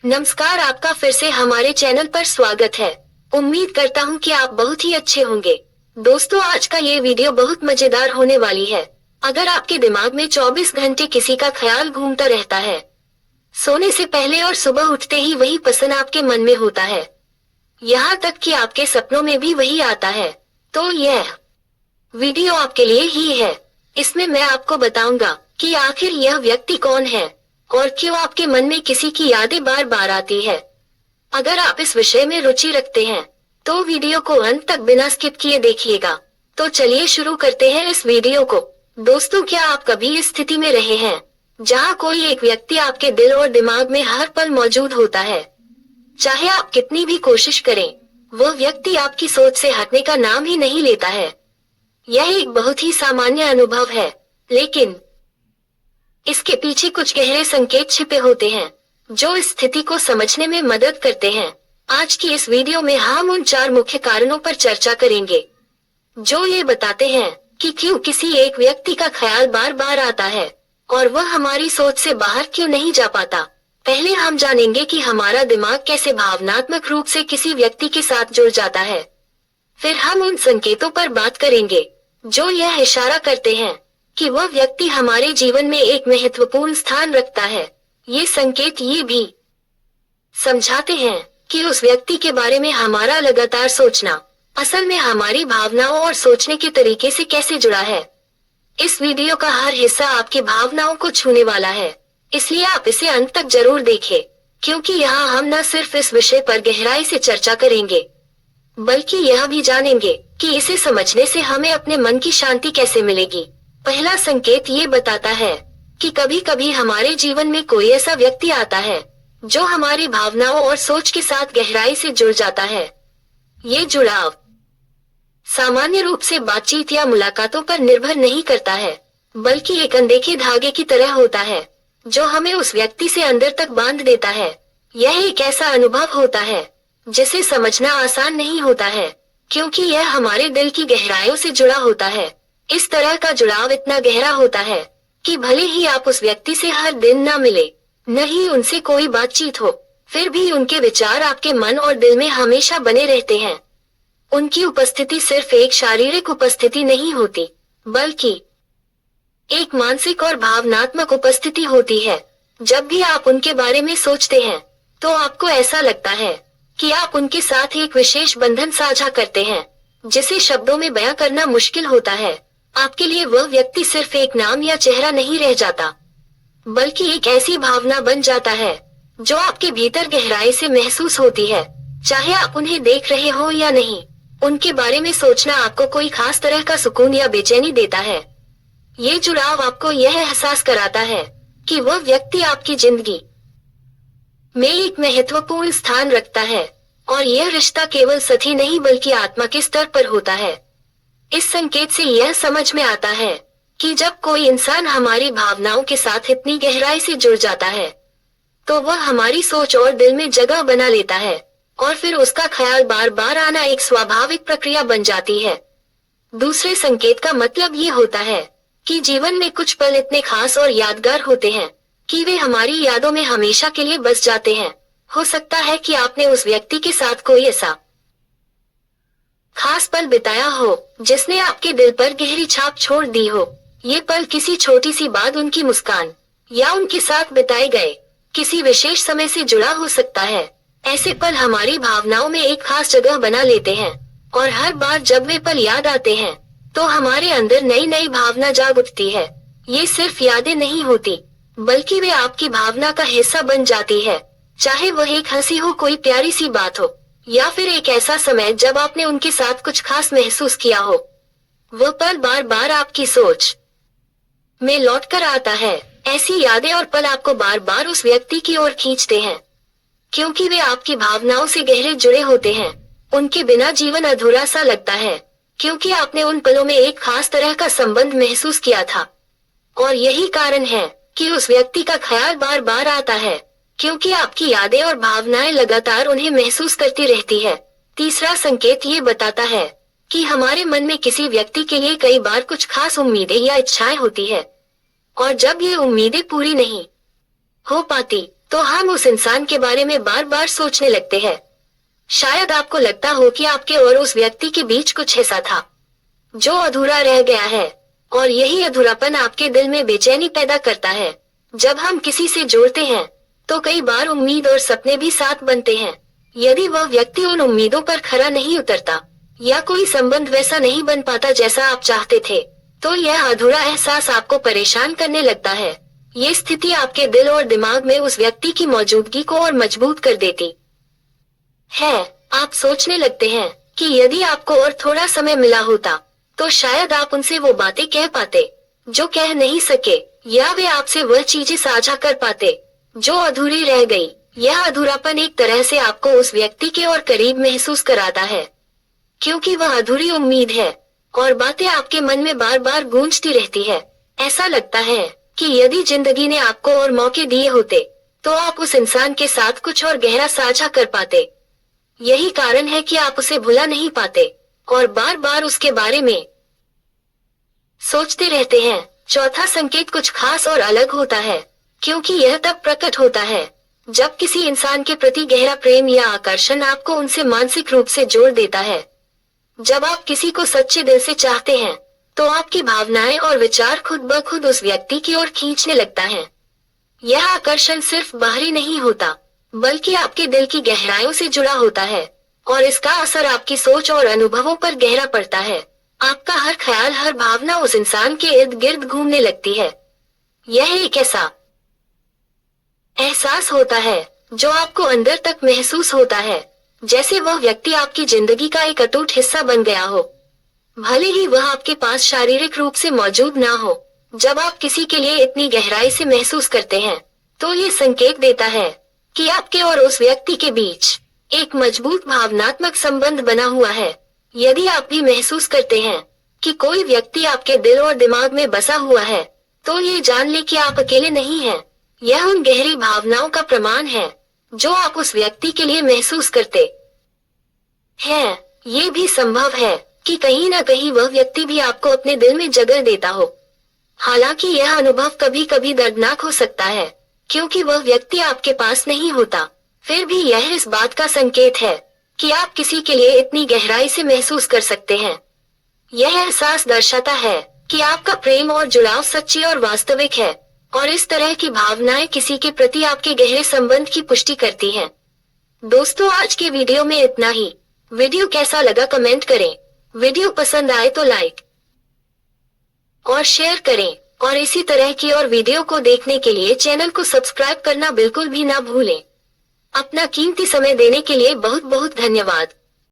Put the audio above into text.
नमस्कार, आपका फिर से हमारे चैनल पर स्वागत है। उम्मीद करता हूँ कि आप बहुत ही अच्छे होंगे। दोस्तों, आज का ये वीडियो बहुत मजेदार होने वाली है। अगर आपके दिमाग में 24 घंटे किसी का ख्याल घूमता रहता है, सोने से पहले और सुबह उठते ही वही पसंद आपके मन में होता है, यहाँ तक कि आपके सपनों में भी वही आता है, तो यह वीडियो आपके लिए ही है। इसमें मैं आपको बताऊंगा कि आखिर यह व्यक्ति कौन है और क्यों आपके मन में किसी की यादें बार बार आती है। अगर आप इस विषय में रुचि रखते हैं तो वीडियो को अंत तक बिना स्किप किए देखिएगा। तो चलिए शुरू करते हैं इस वीडियो को। दोस्तों, क्या आप कभी इस स्थिति में रहे हैं जहां कोई एक व्यक्ति आपके दिल और दिमाग में हर पल मौजूद होता है? चाहे आप कितनी भी कोशिश करें, वह व्यक्ति आपकी सोच से हटने का नाम ही नहीं लेता है। यह एक बहुत ही सामान्य अनुभव है, लेकिन इसके पीछे कुछ गहरे संकेत छिपे होते हैं जो इस स्थिति को समझने में मदद करते हैं। आज की इस वीडियो में हम उन 4 मुख्य कारणों पर चर्चा करेंगे जो ये बताते हैं कि क्यों किसी एक व्यक्ति का ख्याल बार बार आता है और वह हमारी सोच से बाहर क्यों नहीं जा पाता। पहले हम जानेंगे कि हमारा दिमाग कैसे भावनात्मक रूप से किसी व्यक्ति के साथ जुड़ जाता है। फिर हम उन संकेतों पर बात करेंगे जो यह इशारा करते हैं कि वह व्यक्ति हमारे जीवन में एक महत्वपूर्ण स्थान रखता है। ये संकेत ये भी समझाते हैं कि उस व्यक्ति के बारे में हमारा लगातार सोचना असल में हमारी भावनाओं और सोचने के तरीके से कैसे जुड़ा है। इस वीडियो का हर हिस्सा आपकी भावनाओं को छूने वाला है, इसलिए आप इसे अंत तक जरूर देखें, क्योंकि यहाँ हम न सिर्फ इस विषय पर गहराई से चर्चा करेंगे, बल्कि यह भी जानेंगे कि इसे समझने से हमें अपने मन की शांति कैसे मिलेगी। पहला संकेत ये बताता है कि कभी कभी हमारे जीवन में कोई ऐसा व्यक्ति आता है जो हमारी भावनाओं और सोच के साथ गहराई से जुड़ जाता है। ये जुड़ाव सामान्य रूप से बातचीत या मुलाकातों पर निर्भर नहीं करता है, बल्कि एक अनदेखे धागे की तरह होता है जो हमें उस व्यक्ति से अंदर तक बांध देता है। यह एक ऐसा अनुभव होता है जिसे समझना आसान नहीं होता है, क्योंकि यह हमारे दिल की गहराइयों से जुड़ा होता है। इस तरह का जुड़ाव इतना गहरा होता है कि भले ही आप उस व्यक्ति से हर दिन न मिले, न ही उनसे कोई बातचीत हो, फिर भी उनके विचार आपके मन और दिल में हमेशा बने रहते हैं। उनकी उपस्थिति सिर्फ एक शारीरिक उपस्थिति नहीं होती, बल्कि एक मानसिक और भावनात्मक उपस्थिति होती है। जब भी आप उनके बारे में सोचते हैं तो आपको ऐसा लगता है कि आप उनके साथ एक विशेष बंधन साझा करते हैं जिसे शब्दों में बयां करना मुश्किल होता है। आपके लिए वह व्यक्ति सिर्फ एक नाम या चेहरा नहीं रह जाता, बल्कि एक ऐसी भावना बन जाता है जो आपके भीतर गहराई से महसूस होती है। चाहे आप उन्हें देख रहे हो या नहीं, उनके बारे में सोचना आपको कोई खास तरह का सुकून या बेचैनी देता है। ये जुड़ाव आपको यह एहसास कराता है कि वह व्यक्ति आपकी जिंदगी में एक महत्वपूर्ण स्थान रखता है और यह रिश्ता केवल सतही नहीं बल्कि आत्मा के स्तर पर होता है। इस संकेत से यह समझ में आता है कि जब कोई इंसान हमारी भावनाओं के साथ इतनी गहराई से जुड़ जाता है तो वह हमारी सोच और दिल में जगह बना लेता है और फिर उसका ख्याल बार बार आना एक स्वाभाविक प्रक्रिया बन जाती है। दूसरे संकेत का मतलब ये होता है कि जीवन में कुछ पल इतने खास और यादगार होते हैं कि वे हमारी यादों में हमेशा के लिए बस जाते हैं। हो सकता है कि आपने उस व्यक्ति के साथ कोई ऐसा खास पल बिताया हो जिसने आपके दिल पर गहरी छाप छोड़ दी हो। ये पल किसी छोटी सी बात, उनकी मुस्कान या उनके साथ बिताए गए किसी विशेष समय से जुड़ा हो सकता है। ऐसे पल हमारी भावनाओं में एक खास जगह बना लेते हैं और हर बार जब वे पल याद आते हैं तो हमारे अंदर नई नई भावना जाग उठती है। ये सिर्फ यादें नहीं होती, बल्कि वे आपकी भावना का हिस्सा बन जाती है। चाहे वह एक हंसी हो, कोई प्यारी सी बात हो, या फिर एक ऐसा समय जब आपने उनके साथ कुछ खास महसूस किया हो, वह पल बार बार आपकी सोच में लौट कर आता है। ऐसी यादें और पल आपको बार बार उस व्यक्ति की ओर खींचते हैं, क्योंकि वे आपकी भावनाओं से गहरे जुड़े होते हैं। उनके बिना जीवन अधूरा सा लगता है, क्योंकि आपने उन पलों में एक खास तरह का संबंध महसूस किया था। और यही कारण है कि उस व्यक्ति का ख्याल बार बार आता है, क्योंकि आपकी यादें और भावनाएं लगातार उन्हें महसूस करती रहती है। तीसरा संकेत ये बताता है कि हमारे मन में किसी व्यक्ति के लिए कई बार कुछ खास उम्मीदें या इच्छाएं होती है, और जब ये उम्मीदें पूरी नहीं हो पाती तो हम उस इंसान के बारे में बार बार सोचने लगते हैं। शायद आपको लगता हो कि आपके और उस व्यक्ति के बीच कुछ ऐसा था जो अधूरा रह गया है, और यही अधूरापन आपके दिल में बेचैनी पैदा करता है। जब हम किसी से जुड़ते हैं तो कई बार उम्मीद और सपने भी साथ बनते हैं। यदि वह व्यक्ति उन उम्मीदों पर खरा नहीं उतरता या कोई संबंध वैसा नहीं बन पाता जैसा आप चाहते थे, तो यह अधूरा एहसास आपको परेशान करने लगता है। ये स्थिति आपके दिल और दिमाग में उस व्यक्ति की मौजूदगी को और मजबूत कर देती है। आप सोचने लगते हैं कि यदि आपको और थोड़ा समय मिला होता तो शायद आप उनसे वो बातें कह पाते जो कह नहीं सके, या वे आपसे वह चीजें साझा कर पाते जो अधूरी रह गई। यह अधूरापन एक तरह से आपको उस व्यक्ति के और करीब महसूस कराता है, क्योंकि वह अधूरी उम्मीद है और बातें आपके मन में बार बार गूंजती रहती है। ऐसा लगता है कि यदि जिंदगी ने आपको और मौके दिए होते तो आप उस इंसान के साथ कुछ और गहरा साझा कर पाते। यही कारण है कि आप उसे भुला नहीं पाते और बार बार उसके बारे में सोचते रहते हैं। चौथा संकेत कुछ खास और अलग होता है, क्योंकि यह तब प्रकट होता है जब किसी इंसान के प्रति गहरा प्रेम या आकर्षण आपको उनसे मानसिक रूप से जोड़ देता है। जब आप किसी को सच्चे दिल से चाहते हैं तो आपकी भावनाएं और विचार खुद ब खुद उस व्यक्ति की ओर खींचने लगता है। यह आकर्षण सिर्फ बाहरी नहीं होता, बल्कि आपके दिल की गहराइयों से जुड़ा होता है, और इसका असर आपकी सोच और अनुभवों पर गहरा पड़ता है। आपका हर ख्याल, हर भावना उस इंसान के इर्द गिर्द घूमने लगती है। यह एक ऐसा एहसास होता है जो आपको अंदर तक महसूस होता है, जैसे वह व्यक्ति आपकी जिंदगी का एक अटूट हिस्सा बन गया हो, भले ही वह आपके पास शारीरिक रूप से मौजूद ना हो। जब आप किसी के लिए इतनी गहराई से महसूस करते हैं तो ये संकेत देता है कि आपके और उस व्यक्ति के बीच एक मजबूत भावनात्मक संबंध बना हुआ है। यदि आप भी महसूस करते हैं कि कोई व्यक्ति आपके दिल और दिमाग में बसा हुआ है, तो ये जान ले कि आप अकेले नहीं हैं। यह उन गहरी भावनाओं का प्रमाण है जो आप उस व्यक्ति के लिए महसूस करते हैं। ये भी संभव है कि कहीं न कहीं वह व्यक्ति भी आपको अपने दिल में जगह देता हो। हालांकि यह अनुभव कभी कभी दर्दनाक हो सकता है, क्योंकि वह व्यक्ति आपके पास नहीं होता। फिर भी यह इस बात का संकेत है कि आप किसी के लिए इतनी गहराई से महसूस कर सकते हैं। यह एहसास दर्शाता है कि आपका प्रेम और जुड़ाव सच्ची और वास्तविक है, और इस तरह की भावनाएं किसी के प्रति आपके गहरे संबंध की पुष्टि करती हैं। दोस्तों, आज के वीडियो में इतना ही। वीडियो कैसा लगा कमेंट करें। वीडियो पसंद आए तो लाइक और शेयर करें, और इसी तरह की और वीडियो को देखने के लिए चैनल को सब्सक्राइब करना बिल्कुल भी ना भूलें। अपना कीमती समय देने के लिए बहुत बहुत धन्यवाद।